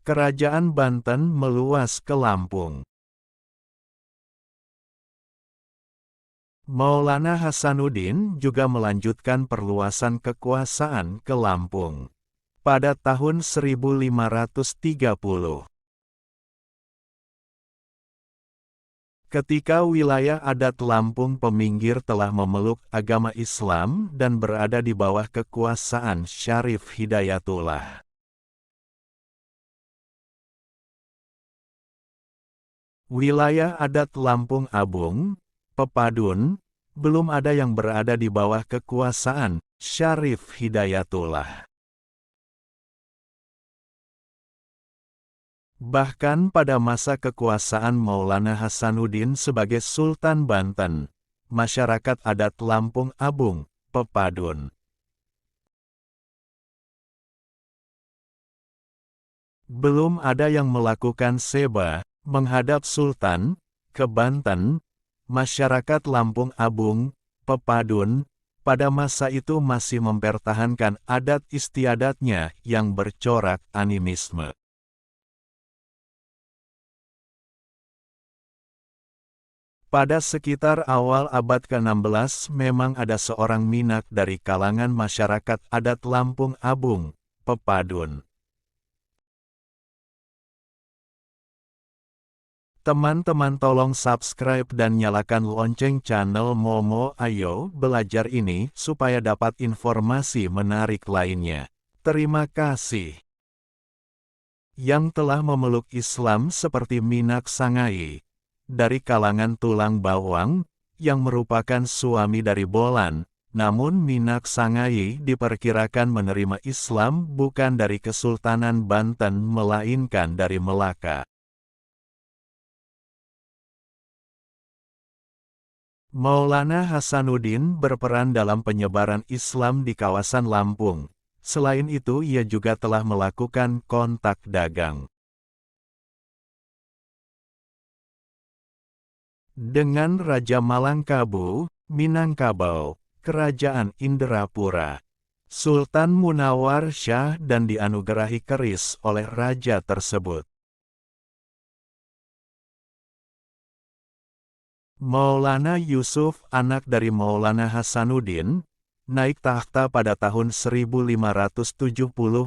Kerajaan Banten meluas ke Lampung. Maulana Hasanuddin juga melanjutkan perluasan kekuasaan ke Lampung. Pada tahun 1530, ketika wilayah adat Lampung Peminggir telah memeluk agama Islam dan berada di bawah kekuasaan Syarif Hidayatullah. Wilayah adat Lampung Abung, Pepadun, belum ada yang berada di bawah kekuasaan Syarif Hidayatullah. Bahkan pada masa kekuasaan Maulana Hasanuddin sebagai Sultan Banten, masyarakat adat Lampung Abung, Pepadun, belum ada yang melakukan seba menghadap Sultan ke Banten. Masyarakat Lampung Abung, Pepadun, pada masa itu masih mempertahankan adat istiadatnya yang bercorak animisme. Pada sekitar awal abad ke-16 memang ada seorang Minak dari kalangan masyarakat adat Lampung Abung, Pepadun. Teman-teman tolong subscribe dan nyalakan lonceng channel Momo Ayo Belajar ini supaya dapat informasi menarik lainnya. Terima kasih. Yang telah memeluk Islam seperti Minak Sangai, dari kalangan tulang bawang, yang merupakan suami dari Bolan, namun Minak Sangai diperkirakan menerima Islam bukan dari Kesultanan Banten melainkan dari Melaka. Maulana Hasanuddin berperan dalam penyebaran Islam di kawasan Lampung. Selain itu ia juga telah melakukan kontak dagang dengan Raja Malangkabu, Minangkabau, Kerajaan Indrapura, Sultan Munawar Syah dan dianugerahi keris oleh raja tersebut. Maulana Yusuf, anak dari Maulana Hasanuddin, naik tahta pada tahun 1570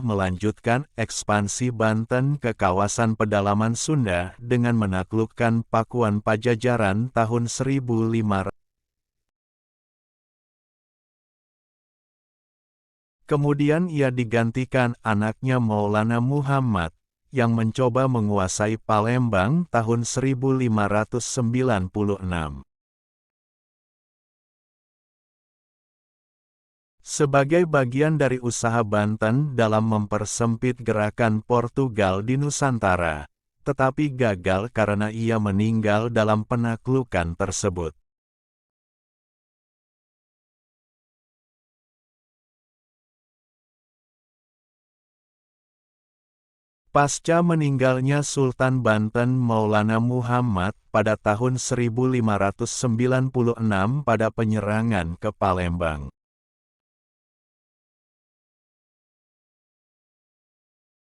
melanjutkan ekspansi Banten ke kawasan pedalaman Sunda dengan menaklukkan Pakuan Pajajaran tahun 1500. Kemudian ia digantikan anaknya Maulana Muhammad, yang mencoba menguasai Palembang tahun 1596. Sebagai bagian dari usaha Banten dalam mempersempit gerakan Portugal di Nusantara, tetapi gagal karena ia meninggal dalam penaklukan tersebut. Pasca meninggalnya Sultan Banten Maulana Muhammad pada tahun 1596 pada penyerangan ke Palembang.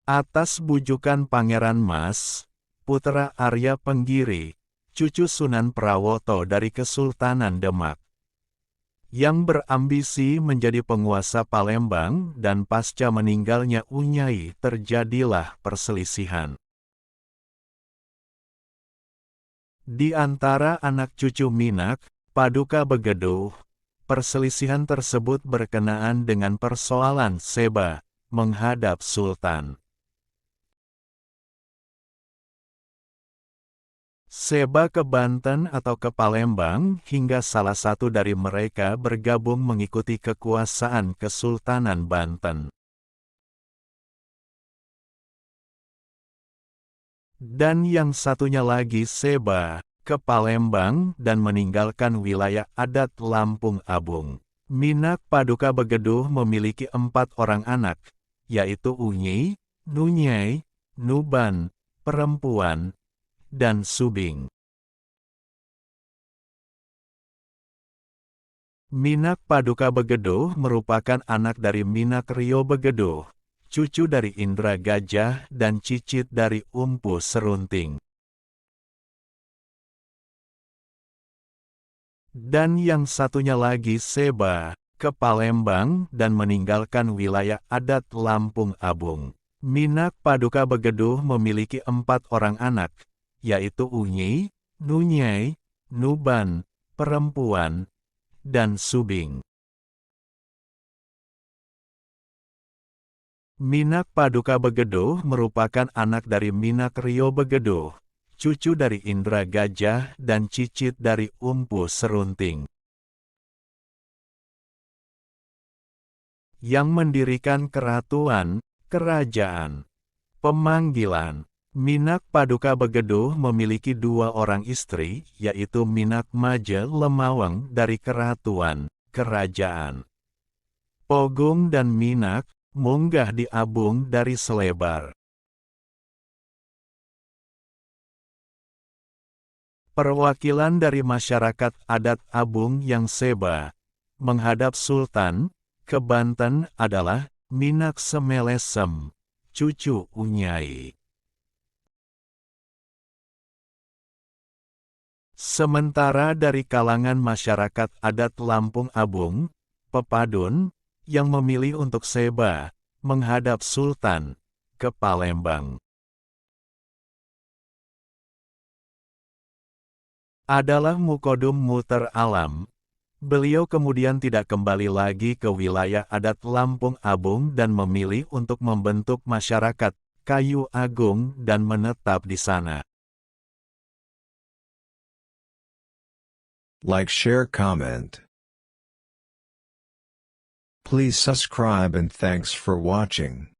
Atas bujukan Pangeran Mas, putra Arya Penggiri, cucu Sunan Prawoto dari Kesultanan Demak, yang berambisi menjadi penguasa Palembang dan pasca meninggalnya Unyai terjadilah perselisihan di antara anak cucu Minak, Paduka Begeduh. Perselisihan tersebut berkenaan dengan persoalan seba menghadap Sultan. Seba ke Banten atau ke Palembang hingga salah satu dari mereka bergabung mengikuti kekuasaan Kesultanan Banten. Dan yang satunya lagi seba ke Palembang dan meninggalkan wilayah adat Lampung Abung. Minak Paduka Begeduh memiliki 4 orang anak, yaitu Unyi, Nunyai, Nuban, perempuan, dan Subing. Minak Paduka Begeduh merupakan anak dari Minak Rio Begeduh, cucu dari Indra Gajah dan Cicit dari Umpu Serunting. Dan yang satunya lagi Seba, ke Palembang dan meninggalkan wilayah adat Lampung Abung. Minak Paduka Begeduh memiliki 4 orang anak, yaitu Unyi, Nunyai, Nuban, Perempuan, dan Subing. Minak Paduka Begeduh merupakan anak dari Minak Rio Begeduh, cucu dari Indra Gajah dan Cicit dari Umpu Serunting, yang mendirikan kerajaan. Pemanggilan. Minak Paduka Begeduh memiliki 2 orang istri, yaitu Minak Maje Lemawang dari kerajaan Pogung dan Minak Munggah di Abung dari Selebar. Perwakilan dari masyarakat adat Abung yang Seba menghadap Sultan ke Banten adalah Minak Semelesem, cucu Unyai. Sementara dari kalangan masyarakat adat Lampung Abung, Pepadun, yang memilih untuk Seba, menghadap Sultan, ke Palembang, adalah Mukodum Muter Alam. Beliau kemudian tidak kembali lagi ke wilayah adat Lampung Abung dan memilih untuk membentuk masyarakat Kayu Agung dan menetap di sana. Like, share, comment. Please subscribe and thanks for watching.